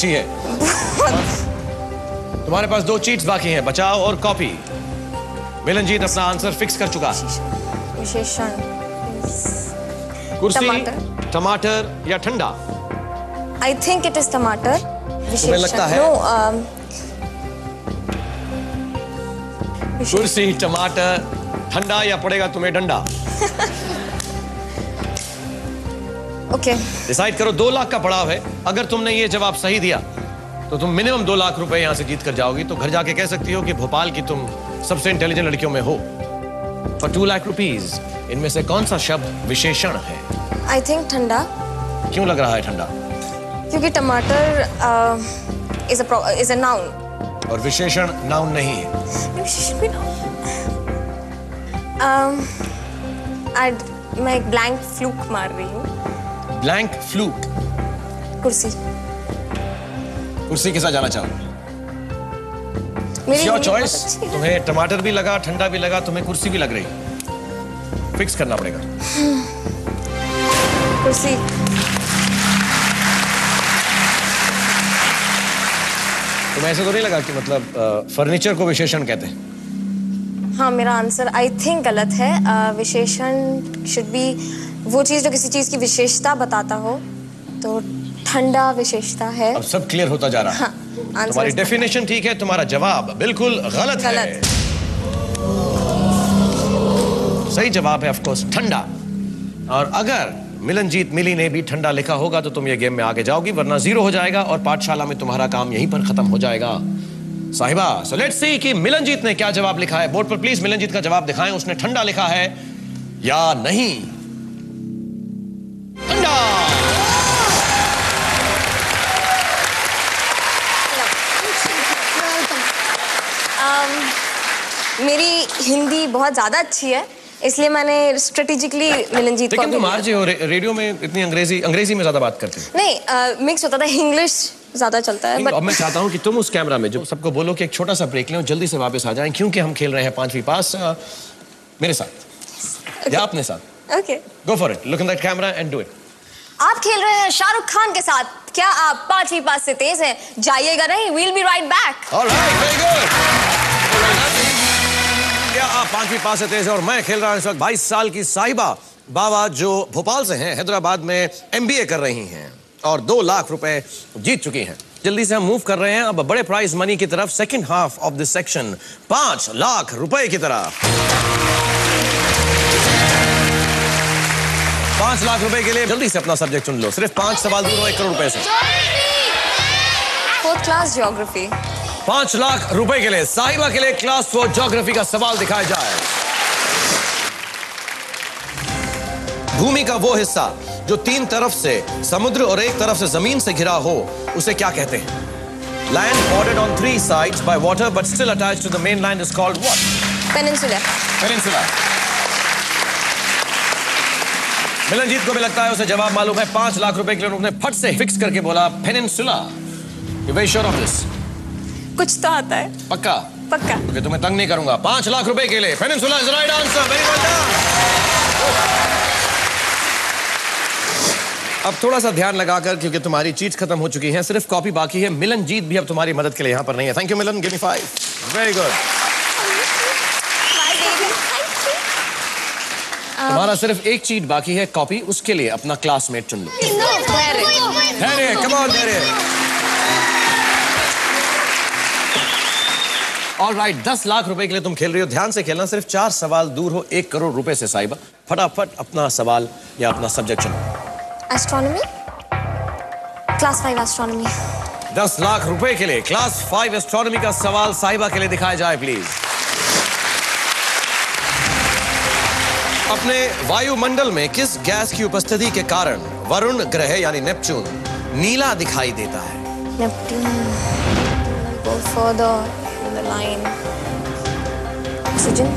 अच्छी है। तुम्हारे पास 2 चीट्स बाकी हैं, बचाव और कॉपी। मिलनजीत अपना आंसर फिक्स कर चुका है। विशेषण। कुर्सी, टमाटर, टमाटर या ठंडा? आई थिंक इट इज टमाटर। तुम्हें लगता है? कुर्सी, टमाटर, ठंडा या पड़ेगा तुम्हें डंडा? ओके। डिसाइड करो। 2 लाख का पड़ाव है। अगर तुमने ये जवाब सही दिया तो तुम मिनिमम 2 लाख रुपए यहां से जीत कर जाओगी। तो घर जाके कह सकती हो कि भोपाल की तुम सबसे इंटेलिजेंट लड़कियों में हो। फॉर 2 लाख रुपीज इनमें से कौन सा शब्द विशेषण है? आई थिंक ठंडा। क्यों लग रहा है ठंडा? क्योंकि टमाटर इज अ नाउन और विशेषण नाउन नहीं है। विशेषण भी नाउन। मैं एक ब्लैंक फ्लूक मार रही हूँ। Blank fluke. कुर्सी। कुर्सी के साथ जाना चाहोगे? मेरी योर चॉइस। तुम्हें टमाटर भी लगा, ठंडा भी लगा, तुम्हें कुर्सी भी लग रही। फिक्स करना पड़ेगा। कुर्सी। तुम्हें ऐसा तो नहीं लगा कि मतलब फर्नीचर को विशेषण कहते हैं? हाँ, मेरा आंसर आई थिंक गलत है। विशेषण शुड बी वो चीज जो किसी चीज की विशेषता बताता हो। तो ठंडा विशेषता है। अब सब क्लियर होता जा रहा है। हाँ, तुम्हारी डेफिनेशन ठीक है, तुम्हारा जवाब बिल्कुल गलत है। सही जवाब है ऑफ कोर्स ठंडा। और अगर मिलनजीत मिली ने भी ठंडा लिखा होगा तो तुम ये गेम में आगे जाओगी, वरना 0 हो जाएगा और पाठशाला में तुम्हारा काम यहीं पर खत्म हो जाएगा। साहिबा, सो लेट्स सी कि मिलनजीत ने क्या जवाब लिखा है। बोर्ड पर प्लीज मिलनजीत का जवाब दिखाएं। उसने ठंडा लिखा है या नहीं? ठंडा। मेरी हिंदी बहुत ज्यादा अच्छी है, इसलिए मैंने स्ट्रेटेजिकली मिलनजीत को। लेकिन तुम आरजे हो, रेडियो में इतनी अंग्रेजी में ज्यादा बात करते हो। नहीं, मिक्स होता था, इंग्लिश ज्यादा चलता है। अब मैं चाहता हूँ कि तुम उस कैमरा में जो सबको बोलो कि एक छोटा सा ब्रेक लें और जल्दी से वापस आ जाएं, क्योंकि हम खेल रहे हैं 5वीं पास मेरे साथ या अपने साथ। Okay, go for it. Look in that camera and do it. आप खेल रहे हैं शाहरुख खान के साथ। क्या आप 5वीं पास से तेज हैं? जाइएगा नहीं, we'll be right back। Alright, very good. क्या आप 5वीं पास से तेज हैं? और मैं खेल रहा हूं इस वक्त 22 साल की साहिबा बाबा, जो भोपाल से हैं, हैदराबाद में MBA कर रही हैं और 2 लाख रुपए जीत चुकी हैं। जल्दी से हम मूव कर रहे हैं अब बड़े प्राइज मनी की तरफ। Second half of this section 5 lakh रुपए की तरफ। 5 लाख रुपए के लिए जल्दी से अपना सब्जेक्ट चुन लो। सिर्फ 5 सवाल दूर हो 1 करोड़ रुपए से। 4th class geography. 5 लाख रुपए के लिए साहिबा के लिए क्लास 4 ज्योग्राफी का सवाल दिखाया जाए। भूमि का वो हिस्सा जो 3 तरफ से समुद्र और 1 तरफ से जमीन से घिरा हो, उसे क्या कहते हैं? Land bordered on 3 sides by water but still attached to the mainland is called what? Peninsula। Peninsula। मिलनजीत को भी लगता है उसे जवाब मालूम है। 5 लाख रुपए के लिए उन्होंने फट से फिक्स करके बोला peninsula. You very sure of this? कुछ तो आता है। पक्का? पक्का। क्योंकि तुम्हें तंग नहीं करूंगा। 5 लाख रुपए के लिए peninsula is right answer. Very well done. अब थोड़ा सा ध्यान लगाकर, क्योंकि तुम्हारी चीज खत्म हो चुकी है, सिर्फ कॉपी बाकी है। मिलनजीत भी अब तुम्हारी मदद के लिए यहां पर नहीं है। Thank you Milan, give me 5। Very good. तुम्हारा सिर्फ एक चीट बाकी है, कॉपी। उसके लिए अपना क्लासमेट चुन लो। धैर्य, कम ऑन धैर्य। ऑलराइट, 10 लाख रुपए के लिए तुम खेल रही हो। ध्यान से खेलना, सिर्फ 4 सवाल दूर हो 1 करोड़ रुपए से। साहिबा, फटाफट अपना सवाल या अपना सब्जेक्ट चुनो। Astronomy, class 5 astronomy. 10 लाख रुपए के लिए क्लास 5 एस्ट्रोनॉमी का सवाल साहिबा के लिए दिखाया जाए प्लीज। अपने वायुमंडल में किस गैस की उपस्थिति के कारण वरुण ग्रह यानी नेपच्यून नीला दिखाई देता है? Neptune, go further in the line। Oxygen.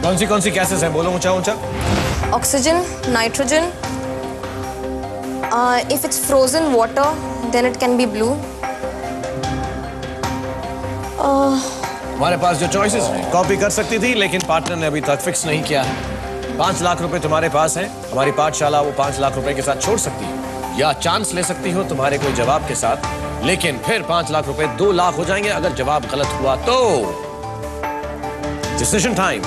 कौन सी गैसेस हैं? बोलो ऊंचा ऊंचा। Oxygen, nitrogen. If it's frozen water, then it can be blue। हमारे पास जो चॉइसेस हैं, कॉपी कर सकती थी, लेकिन पार्टनर ने अभी तक फिक्स नहीं किया है। 5 लाख रुपए तुम्हारे पास हैं। हमारी पाठशाला वो 5 लाख रुपए के साथ छोड़ सकती है। या चांस ले सकती हो तुम्हारे कोई जवाब के साथ, लेकिन फिर 5 लाख रुपए 2 लाख हो जाएंगे अगर जवाब गलत हुआ तो। Decision time.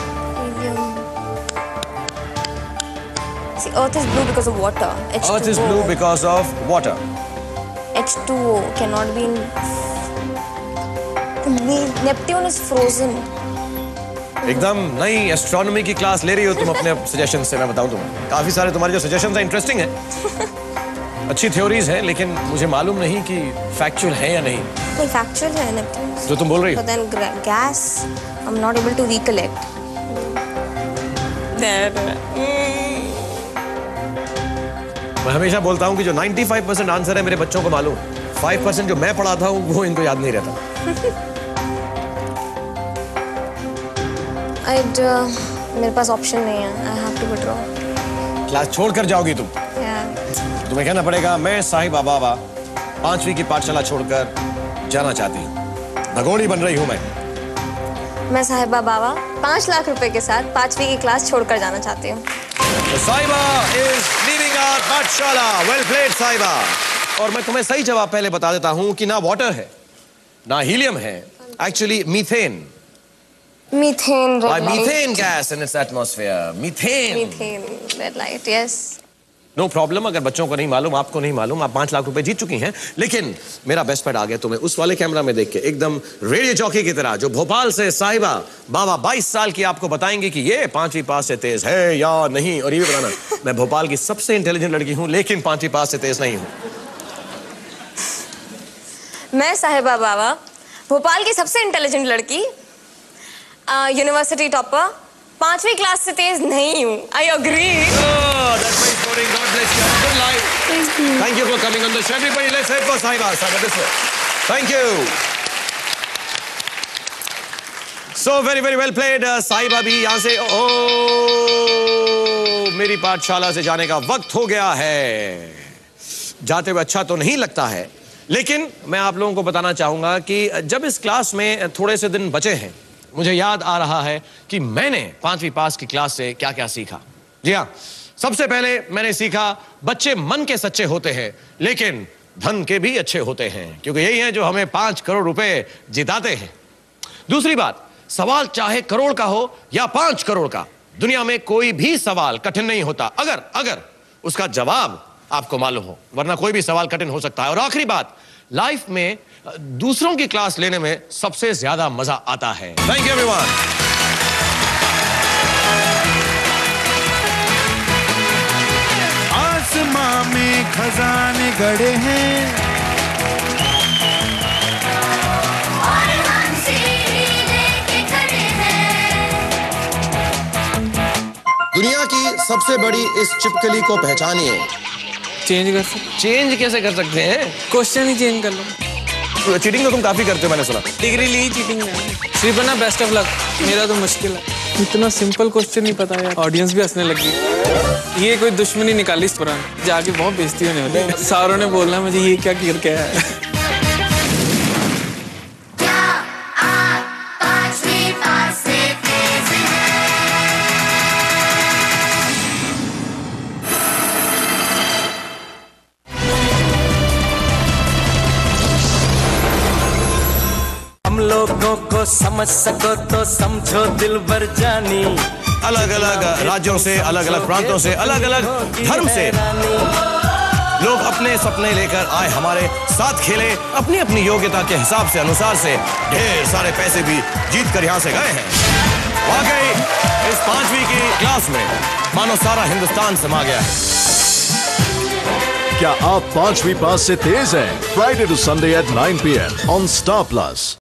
See, Earth is blue because of water. H2O. Earth is blue because of water. H2O cannot be in. Neptune is frozen. एकदम नई एस्ट्रोनॉमी की क्लास ले रही हो तुम अपने सजेशन से। मैं बताऊं तुम्हें, काफी सारे तुम्हारे जो सजेशंस हैं इंटरेस्टिंग हैं, अच्छी थ्योरीज हैं, लेकिन मुझे मालूम नहीं कि फैक्चुअल है या नहीं। नहीं, फैक्चुअल है नेपट्यून। जो तुम बोल रही हो। But then gas, I'm not able to recollect. मैं हमेशा बोलता हूं कि जो 95% आंसर है मेरे बच्चों को मालूम, 5% जो मैं पढ़ाता हूं वो इनको याद नहीं रहता। मेरे पास ऑप्शन नहीं है। I have to withdraw. Class छोड़कर जाओगी तुम। Yeah. तुम्हें कहना पड़ेगा मैं साहिबा बाबा 5वीं की पाठशाला छोड़कर जाना चाहती हूँ, भगोड़ी बन रही हूँ मैं साहिबा बाबा 5 लाख रुपए के साथ 5वीं की क्लास छोड़कर जाना चाहती हूँ। साहिबा is leaving our पाठशाला। Well played साहिबा। और मैं तुम्हें सही जवाब पहले बता देता हूँ कि ना वाटर है ना हीलियम है, actually methane. Methane, red light. Methane gas in its atmosphere. Methane. Methane, red light, yes. No problem, अगर बच्चों को नहीं मालूम, आपको नहीं मालूम, आप 5 लाख रुपए जीत चुकी हैं। लेकिन मेरा बेस्ट फ्रेंड आ गया तुम्हें उस वाले कैमरा में देख के, एकदम रेडियो जॉकी की तरह, जो भोपाल से साहिबा बाबा 22 साल की आपको बताएंगे कि ये 5वीं पास से तेज है या नहीं। और ये भी बताना, मैं भोपाल की सबसे इंटेलिजेंट लड़की हूँ, लेकिन 5वीं पास से तेज नहीं हूँ। मैं साहिबा बाबा, भोपाल की सबसे इंटेलिजेंट लड़की, यूनिवर्सिटी टॉपर, 5वीं क्लास से तेज नहीं हूँ। I agree. Oh, that's my scoring. God bless you. Good life. Thank you for coming on the show. Everybody, let's head for Sahiba. Sahiba, this way. Thank you. So very, very well played. साहिबा भी यहाँ से मेरी पाठशाला से जाने का वक्त हो गया है। जाते हुए अच्छा तो नहीं लगता है, लेकिन मैं आप लोगों को बताना चाहूंगा कि जब इस क्लास में थोड़े से दिन बचे हैं, मुझे याद आ रहा है कि मैंने 5वीं पास की क्लास से क्या क्या सीखा। जी हाँ, सबसे पहले मैंने सीखा बच्चे मन के सच्चे होते हैं, लेकिन धन के भी अच्छे होते हैं, क्योंकि यही है जो हमें 5 करोड़ रुपए जिताते हैं। दूसरी बात, सवाल चाहे करोड़ का हो या 5 करोड़ का, दुनिया में कोई भी सवाल कठिन नहीं होता अगर उसका जवाब आपको मालूम हो, वरना कोई भी सवाल कठिन हो सकता है। और आखिरी बात, लाइफ में दूसरों की क्लास लेने में सबसे ज्यादा मजा आता है। Thank you everyone. आसमां में खजाने गड़े हैं और हम सीढ़ी लेके खड़े हैं। दुनिया की सबसे बड़ी इस छिपकली को पहचानिए। चेंज कर सकते, चेंज कैसे कर सकते हैं? क्वेश्चन ही चेंज कर लो। चीटिंग तो तुम काफी करते हो, मैंने सुना। डिग्री ली चीटिंग में। श्रीपन्ना बेस्ट ऑफ लक। मेरा तो मुश्किल है, इतना सिंपल क्वेश्चन नहीं पता यार। ऑडियंस भी हंसने लगी। ये कोई दुश्मनी निकाली इस पुरानी, जाके बहुत बेइज्जती होने वाली। सारों ने बोलना मुझे ये क्या गिर के है। हम लोगों को समझ सको तो समझो दिलबर जानी। अलग अलग राज्यों से, अलग अलग प्रांतों से, अलग अलग धर्म से लोग अपने सपने लेकर आए, हमारे साथ खेले, अपनी अपनी योग्यता के हिसाब से, अनुसार से ढेर सारे पैसे भी जीत कर यहाँ से गए हैं। वाकई इस 5वीं की क्लास में मानो सारा हिंदुस्तान समा गया है। क्या आप 5वीं पास से तेज हैं? Friday to Sunday at 9 PM on Star Plus.